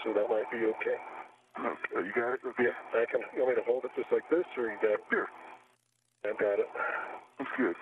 so that might be okay. Okay, you got it? Okay. Yeah, I can. You want me to hold it just like this, or you got it? Here. I've got it. That's good.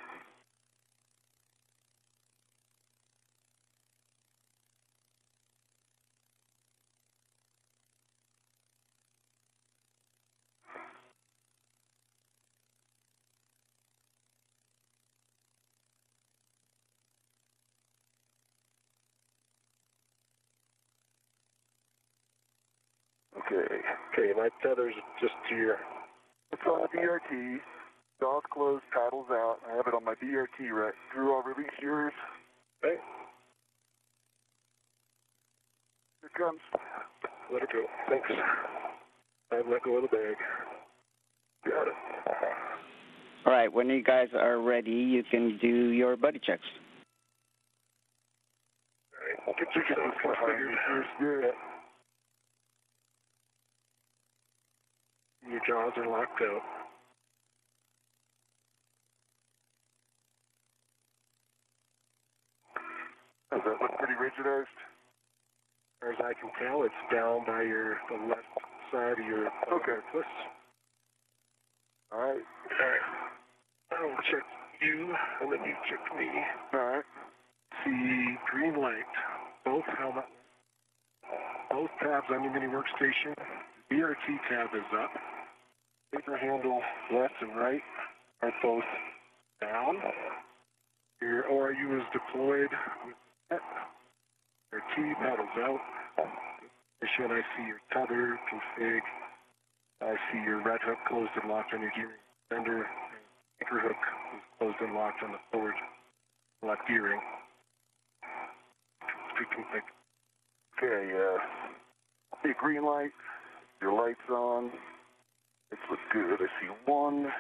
Okay, my tether's just to your... It's on the BRT. Jaw's closed, paddles out. I have it on my BRT right. Drew, I'll release yours. Okay. Here it comes. Let it go. Thanks. I've let go of the bag. Got it. All right, when you guys are ready, you can do your buddy checks. All right, get your stuff configured. Good. Your jaws are locked out. Does that look pretty rigidized? As far as I can tell, it's down by the left side of your twist. All right. I'll check you, and then you check me. All right. See green light. Both tabs on your mini workstation. BRT tab is up. Paper handle left and right are both down. Your ORU is deployed. Your T paddles out. I see your tether config. I see your red hook closed and locked on your gearing extender. Anchor hook is closed and locked on the forward left gearing. Pre-config. Okay, see green light. Your light's on. This looks good. I see one.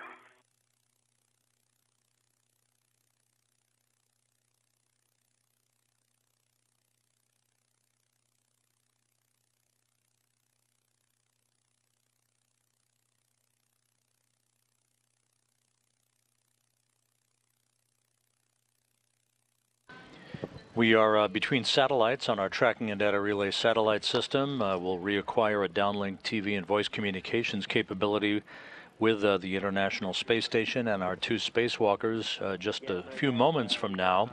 We are between satellites on our tracking and data relay satellite system. We'll reacquire a downlink TV and voice communications capability with the International Space Station and our two spacewalkers just a few moments from now.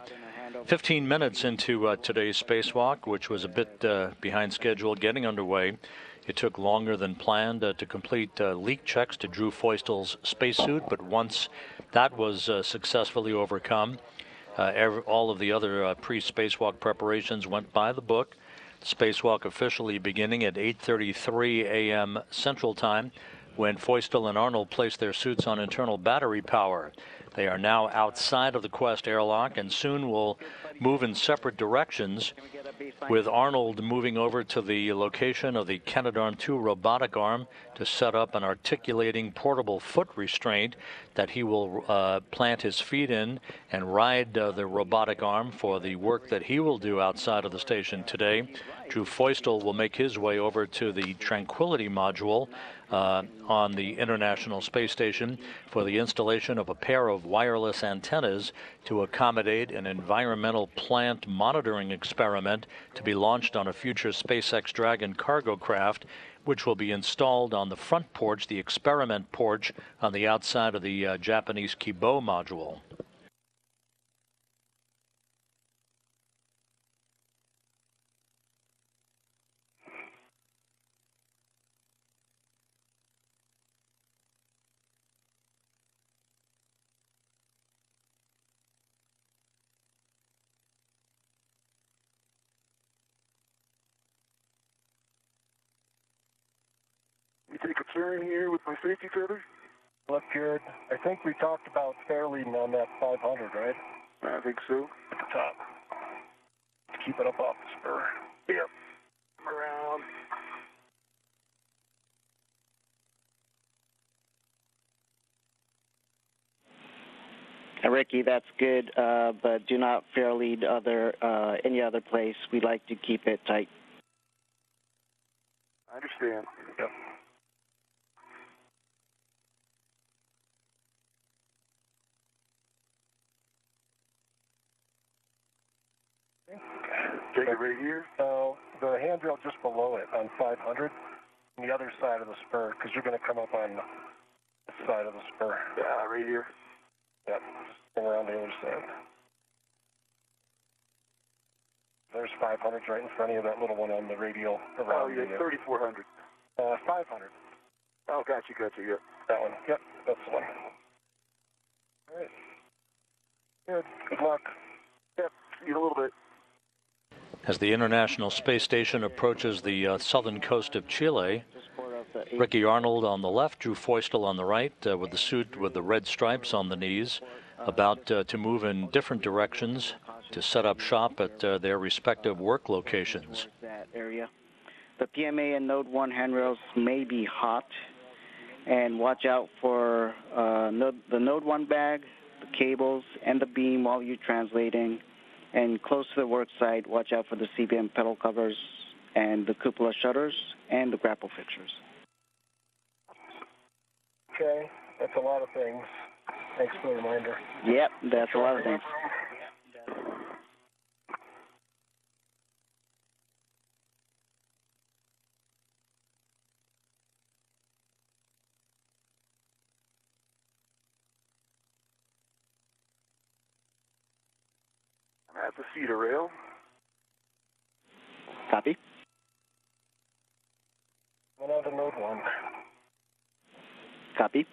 15 minutes into today's spacewalk, which was a bit behind schedule getting underway. It took longer than planned to complete leak checks to Drew Feustel's spacesuit, but once that was successfully overcome, all of the other pre-spacewalk preparations went by the book. Spacewalk officially beginning at 8:33 a.m. Central Time, when Feustel and Arnold placed their suits on internal battery power. They are now outside of the Quest airlock and soon will move in separate directions, with Arnold moving over to the location of the Canadarm2 robotic arm to set up an articulating portable foot restraint that he will plant his feet in and ride the robotic arm for the work that he will do outside of the station today. Drew Feustel will make his way over to the Tranquility module on the International Space Station for the installation of a pair of wireless antennas to accommodate an environmental plant monitoring experiment to be launched on a future SpaceX Dragon cargo craft, which will be installed on the front porch, the experiment porch, on the outside of the Japanese Kibo module. Take a turn here with my safety tether. Look good. I think we talked about fairleading on that 500, right? I think so. At the top. Keep it up off the spur. Yep. Around. Ricky, that's good, but do not fairlead any other place. We like to keep it tight. I understand. Yep. Take it right here. The handrail just below it on 500, on the other side of the spur, because you're going to come up on this side of the spur. Yeah, right here. Yep, just go around the other side. There's 500s right in front of you, that little one on the radial around. Oh, yeah, 3400. 500. Oh, gotcha, yeah. That one. Yep, that's the one. All right. Good luck. Yep, see you in a little bit. As the International Space Station approaches the southern coast of Chile, Ricky Arnold on the left, Drew Feustel on the right, with the suit with the red stripes on the knees, about to move in different directions to set up shop at their respective work locations. That area. The PMA and Node 1 handrails may be hot, and watch out for the Node 1 bag, the cables, and the beam while you're translating. And close to the work site, watch out for the CBM pedal covers and the cupola shutters and the grapple fixtures. Okay, that's a lot of things. Thanks for the reminder. Yep, that's a lot of things. I'm at the cedar rail. Copy. One out of Node 1. Copy.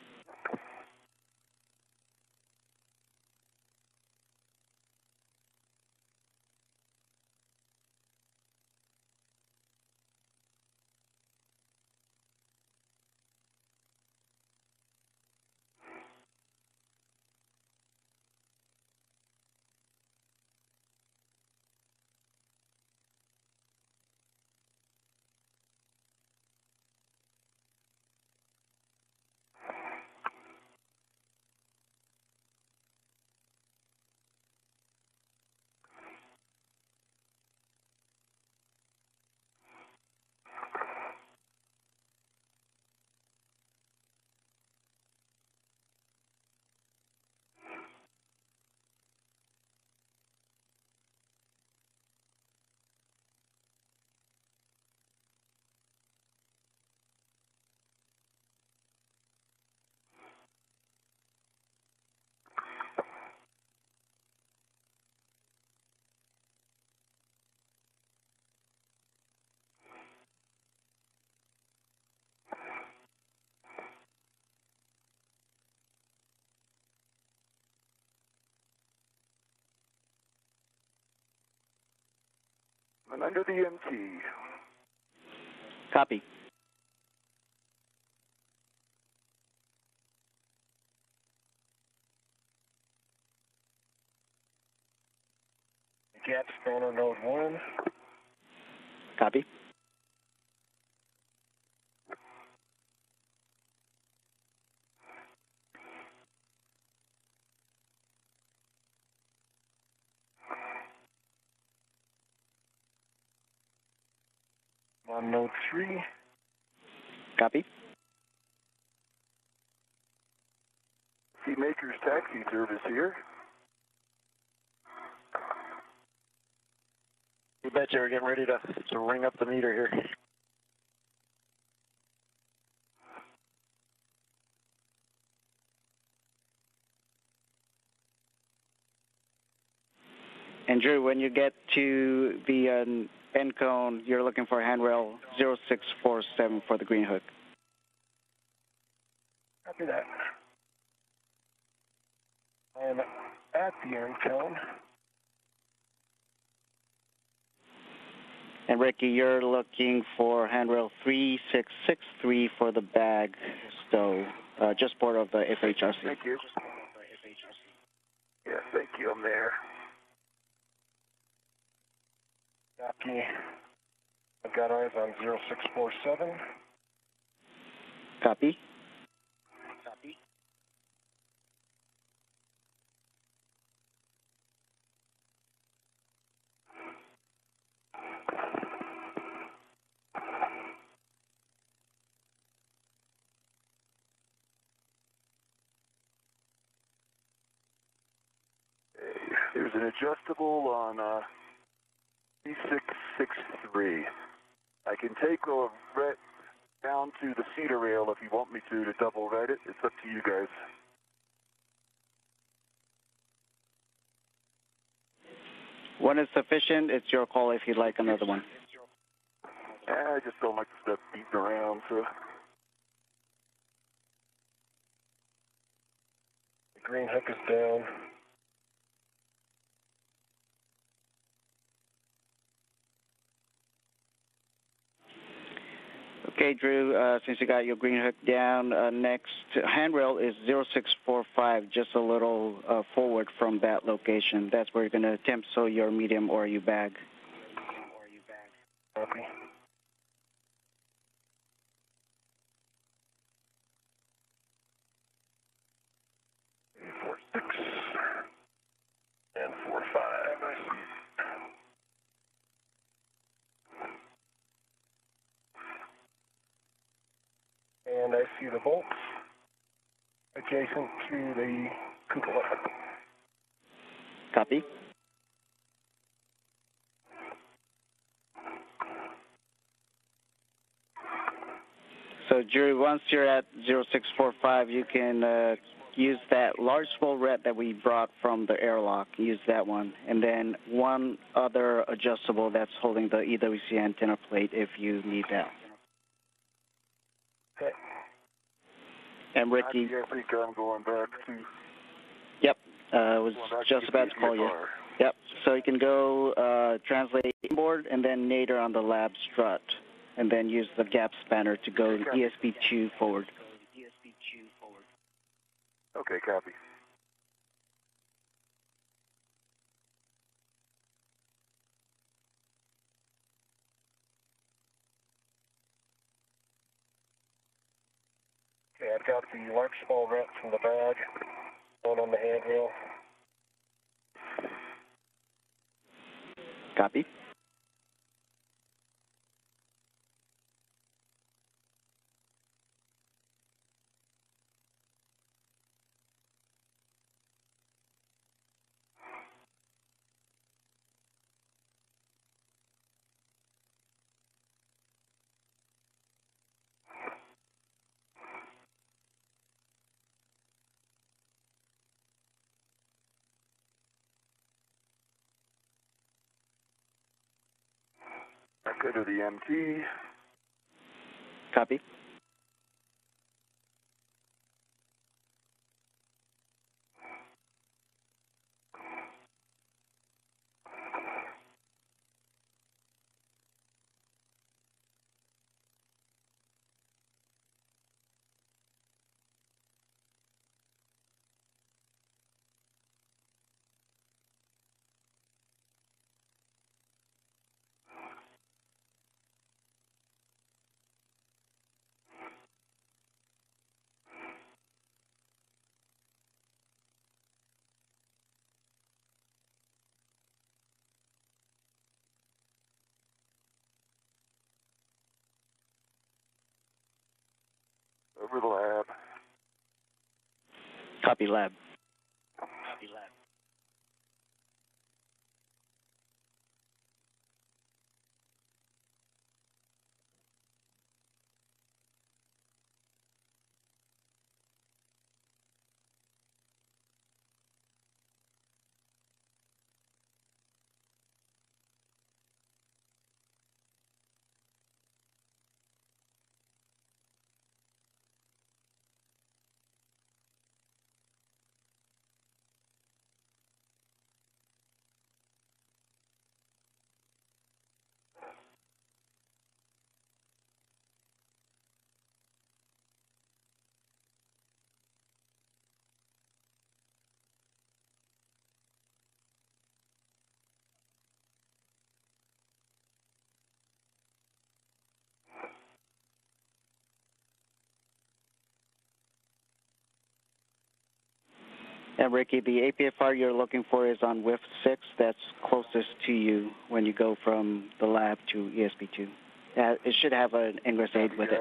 And under the MT. Copy. Gap spanner Node 1. Copy. On Node 3. Copy. Seamaker's taxi service here. You betcha we're getting ready to ring up the meter here. And Drew, when you get to the end cone, you're looking for handrail 0647 for the green hook. Copy that. I am at the end cone. And Ricky, you're looking for handrail 3663 for the bag stow, just port of the FHRC. Thank you. Yeah, thank you. I'm there. Copy. I've got eyes on 0647. Copy. Copy. There's an adjustable on E663. I can take a ret down to the cedar rail if you want me to double ret it. It's up to you guys. One is sufficient. It's your call if you'd like another one. I just don't like the stuff beating around, so. The green hook is down. Okay, Drew, since you got your green hook down, next handrail is 0645, just a little forward from that location. That's where you're going to attempt so your medium or you bag. Copy. .46 and 45. I see. And I see the bolts adjacent to the cupola. Copy. So, Drew, once you're at 0645, you can use that large spool ret that we brought from the airlock. Use that one. And then one other adjustable that's holding the EWC antenna plate if you need that. Okay. And Ricky. I think I'm going back to. Yep. Was just about to call you. Yep. So you can go translate inboard and then nadir on the lab strut, and then use the gap spanner to go ESP2 forward. Okay, copy. Okay, I've got the large small ret from the bag going on the handrail. Copy. I go to the MT. Copy. Over the lab. Copy, lab. And Ricky, the APFR you're looking for is on WIF 6. That's closest to you when you go from the lab to ESP2. It should have an ingress aid with it.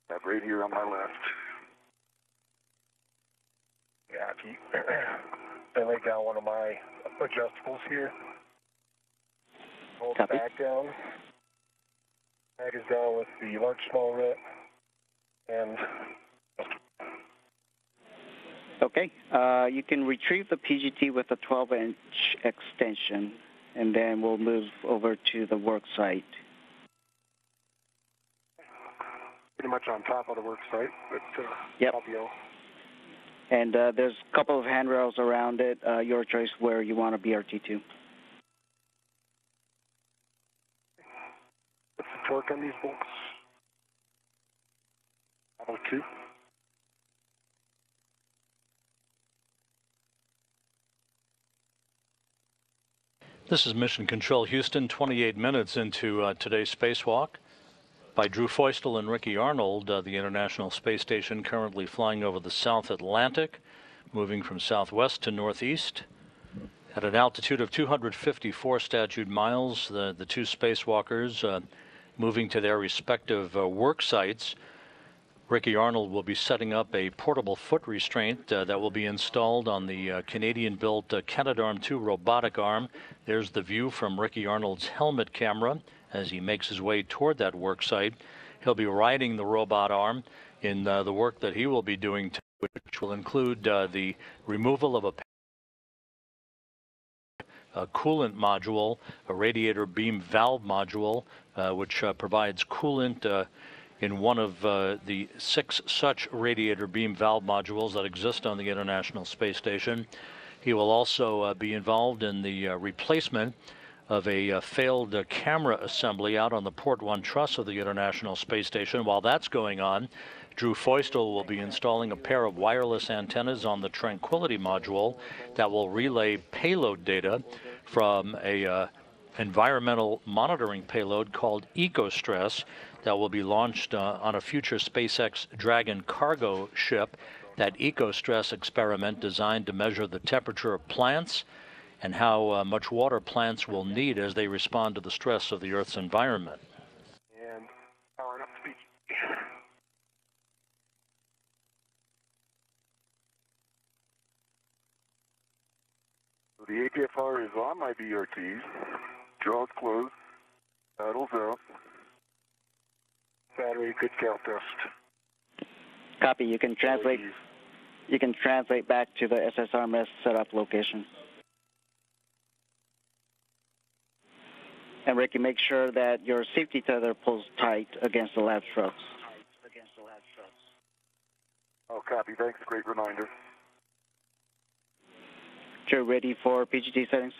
That's right here on my left. Yeah, I laid down one of my adjustables here. Hold the Copy. back down. Bag is down with the large small ret and Okay. You can retrieve the PGT with a 12-inch extension, and then we'll move over to the work site. pretty much on top of the work site, but Yep. I'll be all. And there's a couple of handrails around it. Your choice where you want to BRT to. What's the torque on these bolts? About 2. This is Mission Control Houston, 28 minutes into today's spacewalk by Drew Feustel and Ricky Arnold, the International Space Station currently flying over the South Atlantic, moving from southwest to northeast. At an altitude of 254 statute miles, the two spacewalkers moving to their respective work sites. Ricky Arnold will be setting up a portable foot restraint that will be installed on the Canadian-built Canadarm2 robotic arm. There's the view from Ricky Arnold's helmet camera as he makes his way toward that work site. He'll be riding the robot arm in the work that he will be doing, which will include the removal of a coolant module, a radiator beam valve module, which provides coolant in one of the 6 such radiator beam valve modules that exist on the International Space Station. He will also be involved in the replacement of a failed camera assembly out on the Port 1 truss of the International Space Station. While that's going on, Drew Feustel will be installing a pair of wireless antennas on the Tranquility module that will relay payload data from a environmental monitoring payload called EcoStress that will be launched on a future SpaceX Dragon cargo ship. That EcoStress experiment designed to measure the temperature of plants and how much water plants will need as they respond to the stress of the Earth's environment. And powering up speed. So the APFR is on my BRTs. Jaws closed. Paddles out. Battery, good count test. Copy. You can translate. You can translate back to the SSRMS setup location. And Ricky, make sure that your safety tether pulls tight against the lab struts. Oh, copy. Thanks. Great reminder. You're ready for PGT settings?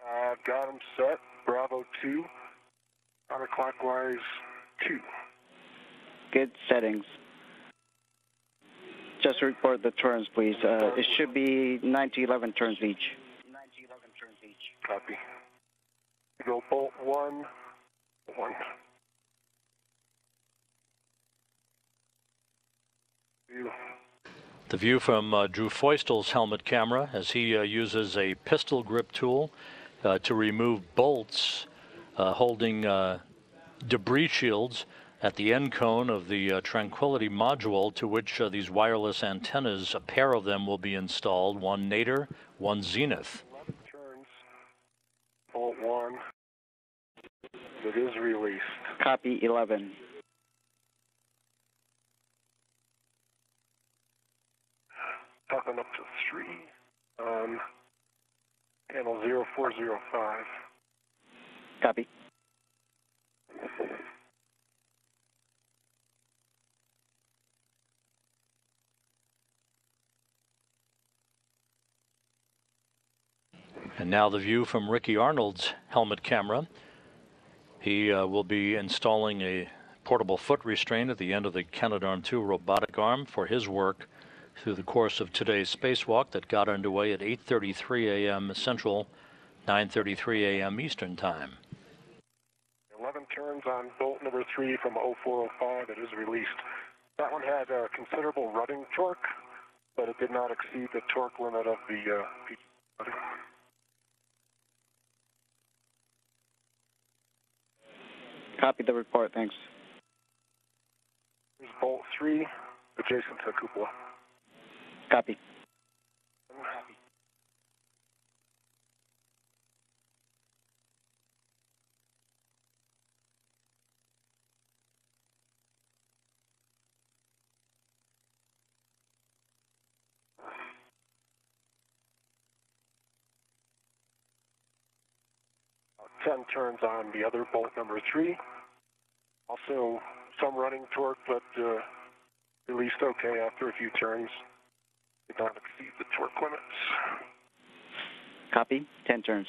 I've got them set. Bravo 2. Counterclockwise 2. Good settings. Just report the turns, please. It should be 9 to 11 turns each. Copy. Go bolt 1. 1. 2. The view from Drew Feustel's helmet camera as he uses a pistol grip tool to remove bolts holding debris shields at the end cone of the Tranquility module, to which these wireless antennas, a pair of them will be installed, one Nadir, one Zenith. 11 turns. Bolt 1. It is released. Copy 11. Talking up to 3 on panel 0405. Copy. And now the view from Ricky Arnold's helmet camera. He will be installing a portable foot restraint at the end of the Canadarm2 robotic arm for his work through the course of today's spacewalk that got underway at 8:33 a.m. Central, 9:33 a.m. Eastern Time. 11 turns on bolt number 3 from 0405. It is released. That one had considerable rutting torque, but it did not exceed the torque limit of the Copy the report, thanks. Here's bolt 3, adjacent to cupola. Copy. 10 turns on the other bolt number 3. Also, some running torque, but released okay after a few turns. Did not exceed the torque limits. Copy. 10 turns.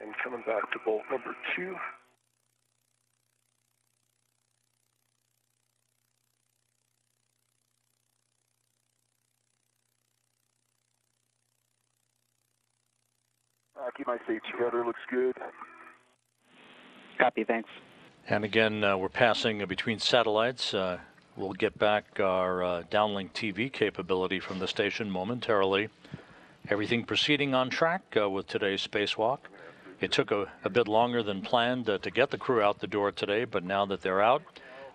And coming back to bolt number 2. Keep my safety rudder, looks good. Copy. Thanks. And again, we're passing between satellites. We'll get back our downlink TV capability from the station momentarily. Everything proceeding on track with today's spacewalk. It took a bit longer than planned to get the crew out the door today, but now that they're out,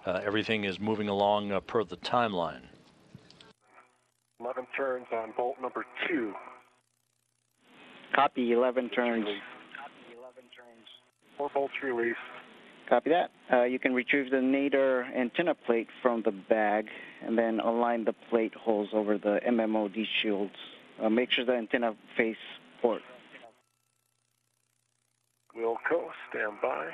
everything is moving along per the timeline. 11 turns on bolt number 2. Copy. 11 turns. 4 bolts released. Copy that. You can retrieve the nadir antenna plate from the bag and then align the plate holes over the MMOD shields. Make sure the antenna face port. Wilco, stand by.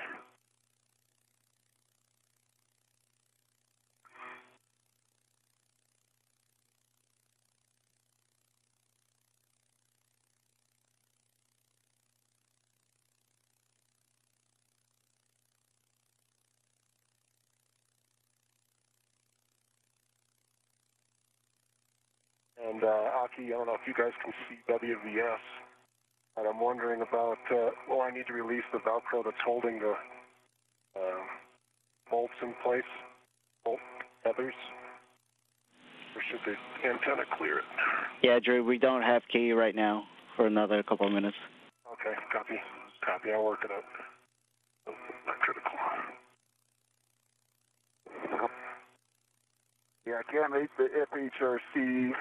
And Aki, I don't know if you guys can see WVS, but I'm wondering about, I need to release the Velcro that's holding the bolts in place, bolt feathers, or should the antenna clear it? Yeah, Drew, we don't have KU right now for another couple of minutes. Okay, copy. Copy, I'll work it out. Not critical. Yeah, I can't make the FHRC.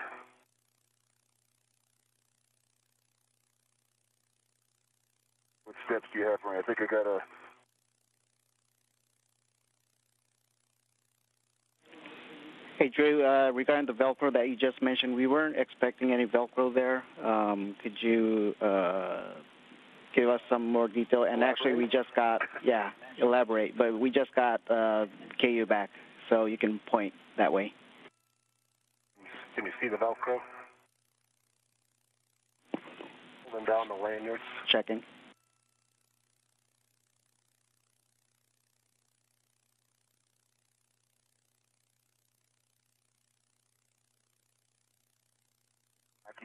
What steps do you have for me? I think I got a... Hey, Drew, regarding the Velcro that you just mentioned, we weren't expecting any Velcro there. Could you give us some more detail? And actually, we just got, elaborate, but we just got KU back, so you can point that way. Can you see the Velcro? Pulling down the lanyards. Checking.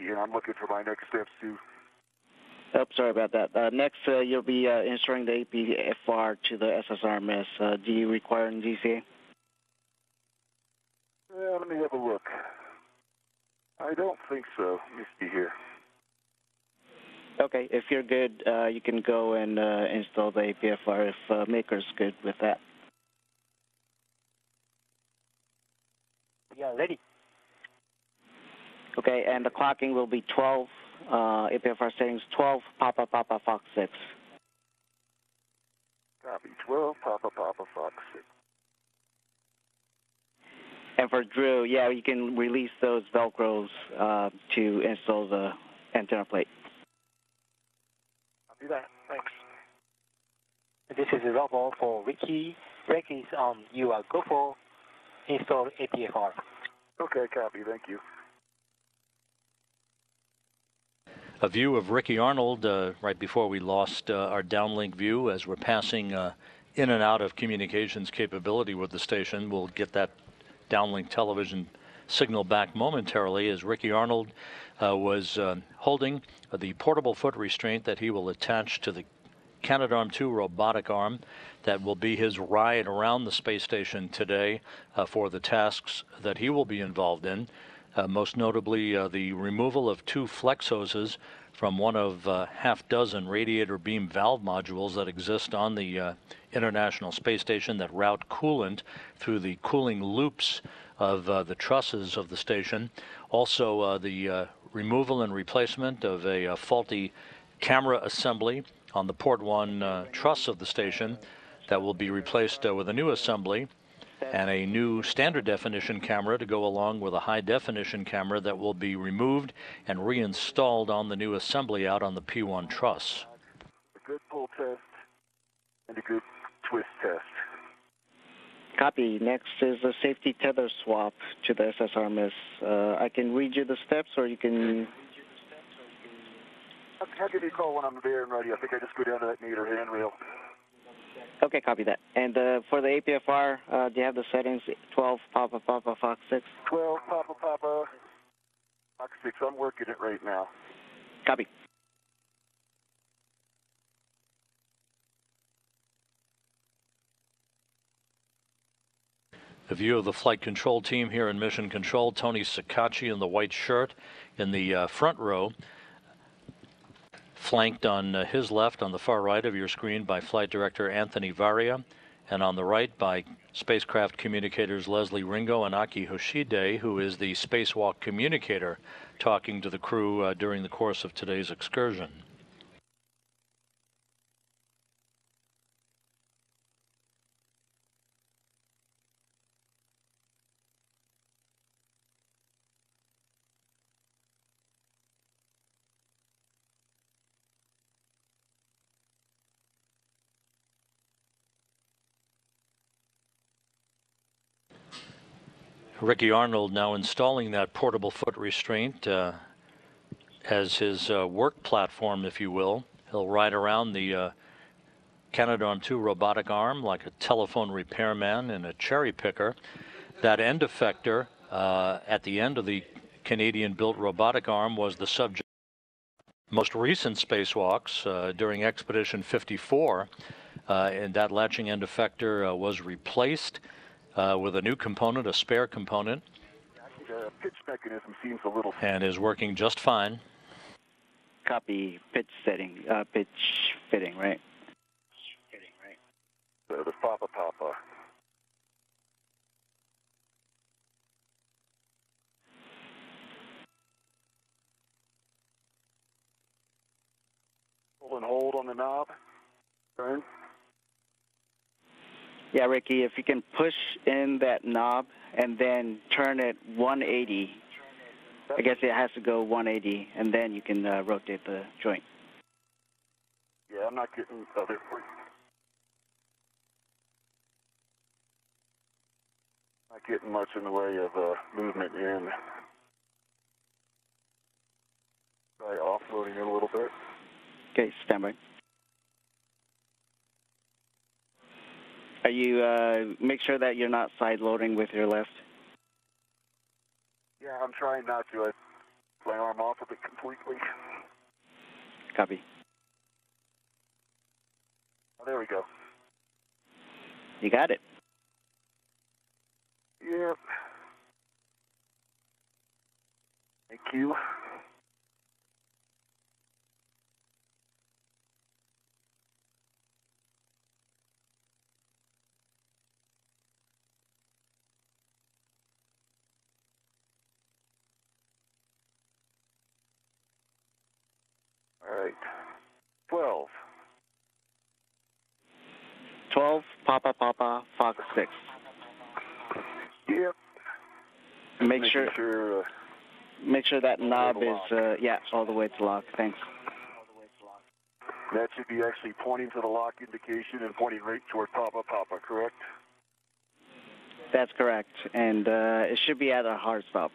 Yeah, I'm looking for my next steps, too. Oh, sorry about that. Next, you'll be inserting the APFR to the SSRMS. Do you require an DCA? Yeah, let me have a look. I don't think so. Let me see here. Okay, if you're good, you can go and install the APFR if Maker's good with that. Yeah, ready. Okay, and the clocking will be 12, APFR settings 12, Papa Fox 6. Copy, 12, Papa Fox 6. And for Drew, yeah, you can release those Velcros to install the antenna plate. I'll do that. Thanks. This is a robot for Ricky. Ricky, you are go for install APFR. Okay, copy. Thank you. A view of Ricky Arnold right before we lost our downlink view as we're passing in and out of communications capability with the station. We'll get that downlink television signal back momentarily as Ricky Arnold was holding the portable foot restraint that he will attach to the Canadarm2 robotic arm that will be his ride around the space station today for the tasks that he will be involved in. Most notably, the removal of 2 flex hoses from one of half dozen radiator beam valve modules that exist on the International Space Station that route coolant through the cooling loops of the trusses of the station. Also, the removal and replacement of a faulty camera assembly on the Port 1 truss of the station that will be replaced with a new assembly and a new standard definition camera to go along with a high definition camera that will be removed and reinstalled on the new assembly out on the P1 truss. A good pull test and a good twist test. Copy. Next is a safety tether swap to the SSR miss. I can read you the steps, or you can... I'll give you a call when I'm there and ready. I think I just go down to that meter handrail. Okay, copy that. And for the APFR, do you have the settings? 12 Papa Papa Fox 6? 12 Papa Papa Fox 6. I'm working it right now. Copy. A view of the flight control team here in Mission Control. Tony Sakachi in the white shirt in the front row, flanked on his left on the far right of your screen by Flight Director Anthony Varia, and on the right by spacecraft communicators Leslie Ringo and Aki Hoshide, who is the spacewalk communicator talking to the crew during the course of today's excursion. Ricky Arnold now installing that portable foot restraint as his work platform, if you will. He'll ride around the Canadarm2 robotic arm like a telephone repairman and a cherry picker. That end effector at the end of the Canadian-built robotic arm was the subject of most recent spacewalks during Expedition 54, and that latching end effector was replaced with a new component, a spare component. The pitch mechanism seems a little... And is working just fine. Copy. Pitch setting. Pitch fitting, right? The Papa Papa. Pull and hold on the knob. Turn. Yeah, Ricky, if you can push in that knob and then turn it 180, I guess it has to go 180, and then you can rotate the joint. Yeah, I'm not getting other... Not getting much in the way of movement in. Try offloading it a little bit. Okay, stand by. Are you, make sure that you're not side loading with your left? Yeah, I'm trying not to. I my arm off of it completely. Copy. Oh, there we go. You got it. Yep. Thank you. All right. 12. 12 Papa Papa Fox 6. Yep. Make sure that knob is all the way to lock. Thanks. That should be actually pointing to the lock indication and pointing right toward Papa Papa, correct? That's correct, and it should be at a hard stop.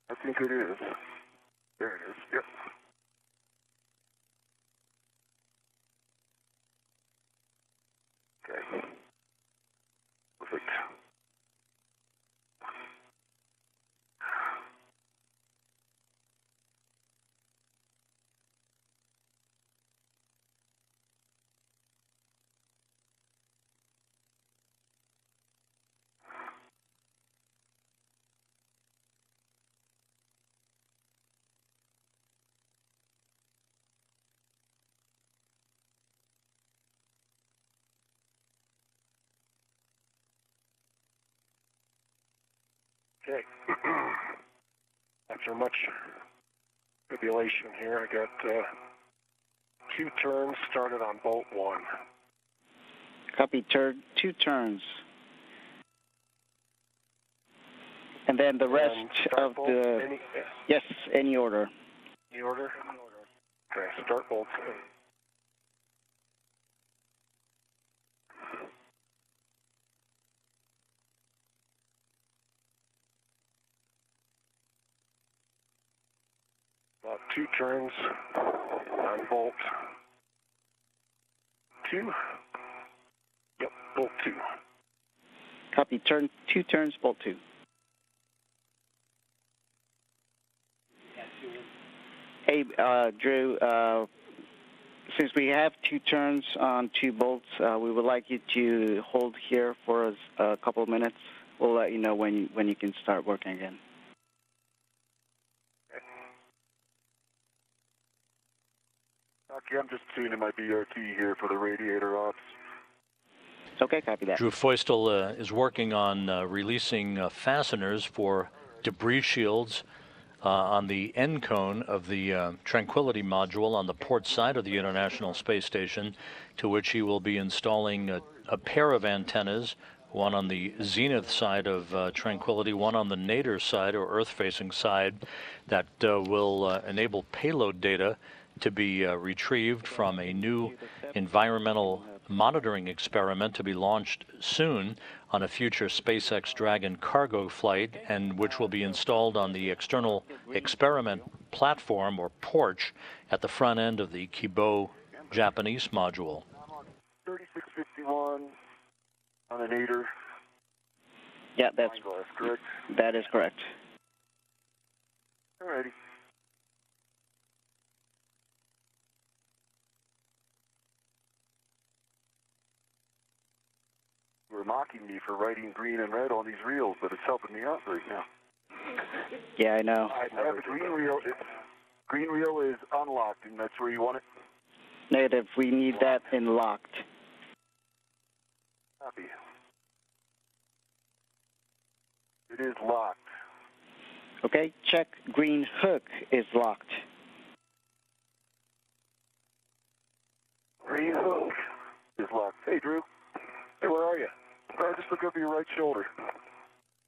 I think it is. There it is. Yep. Okay. Perfect. Okay. After much tribulation here, I got 2 turns started on bolt 1. Copy, 2 turns. And then the rest of the... Yes, any order. Any order? Okay, start bolt. About 2 turns on bolt 2. Yep, bolt 2. Copy, 2 turns, bolt 2. Hey, Drew, since we have 2 turns on 2 bolts, we would like you to hold here for a couple of minutes. We'll let you know when you can start working again. Okay, I'm just tuning my BRT here for the radiator ops. Okay, copy that. Drew Feustel is working on releasing fasteners for debris shields on the end cone of the Tranquility module on the port side of the International Space Station, to which he will be installing a pair of antennas, one on the zenith side of Tranquility, one on the nadir side or Earth-facing side, that will enable payload data to be retrieved from a new environmental monitoring experiment to be launched soon on a future SpaceX Dragon cargo flight, and which will be installed on the external experiment platform or porch at the front end of the Kibo Japanese module. 3651 on a nadir. Yeah, that's correct. That is correct. Alrighty. Were mocking me for writing green and red on these reels, but it's helping me out right now. Yeah, I know. I have a green reel. Green reel is unlocked, and that's where you want it? Negative. We need that in locked. Copy. It is locked. Okay, check. Green hook is locked. Green hook is locked. Hey, Drew. Hey, where are you? Just look over your right shoulder.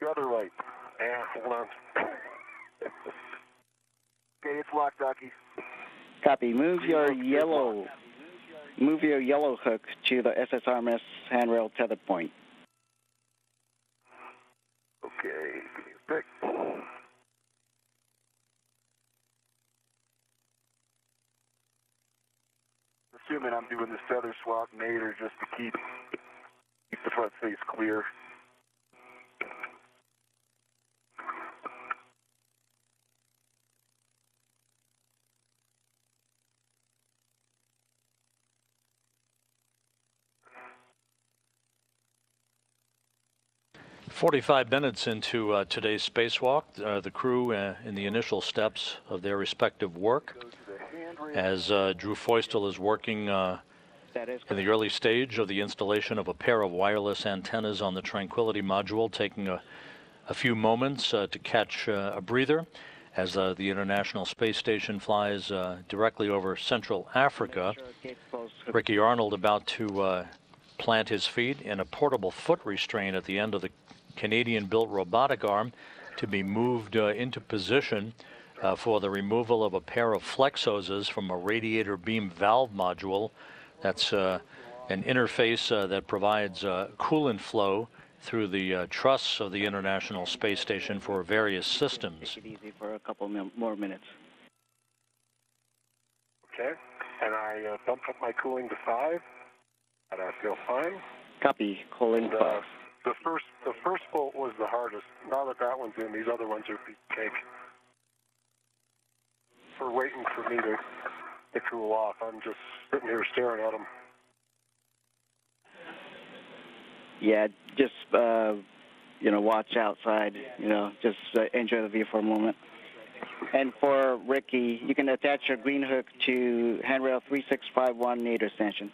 Your other right. Yeah, hold on. Okay, it's locked, Docky. Copy. Move your yellow hook to the SSRMS handrail tether point. Okay, give me a pick. Assuming I'm doing this tether swap nadir just to keep the front face clear. "45 minutes into today's spacewalk, the crew in the initial steps of their respective work, as Drew Feustel is working in the early stage of the installation of a pair of wireless antennas on the Tranquility module, taking a few moments to catch a breather as the International Space Station flies directly over Central Africa. Ricky Arnold about to plant his feet in a portable foot restraint at the end of the Canadian-built robotic arm to be moved into position for the removal of a pair of flex hoses from a radiator beam valve module. That's an interface that provides coolant flow through the truss of the International Space Station for various systems. Take it easy for a couple more minutes. Okay, and I bumped up my cooling to 5, and I feel fine. Copy. Cooling 5. The first bolt was the hardest. Now that one's in, these other ones are piece of cake. For waiting for me to cool off. I'm just sitting here staring at them. Yeah, just, watch outside, just enjoy the view for a moment. And for Ricky, you can attach your green hook to handrail 3651 nadir stanchion.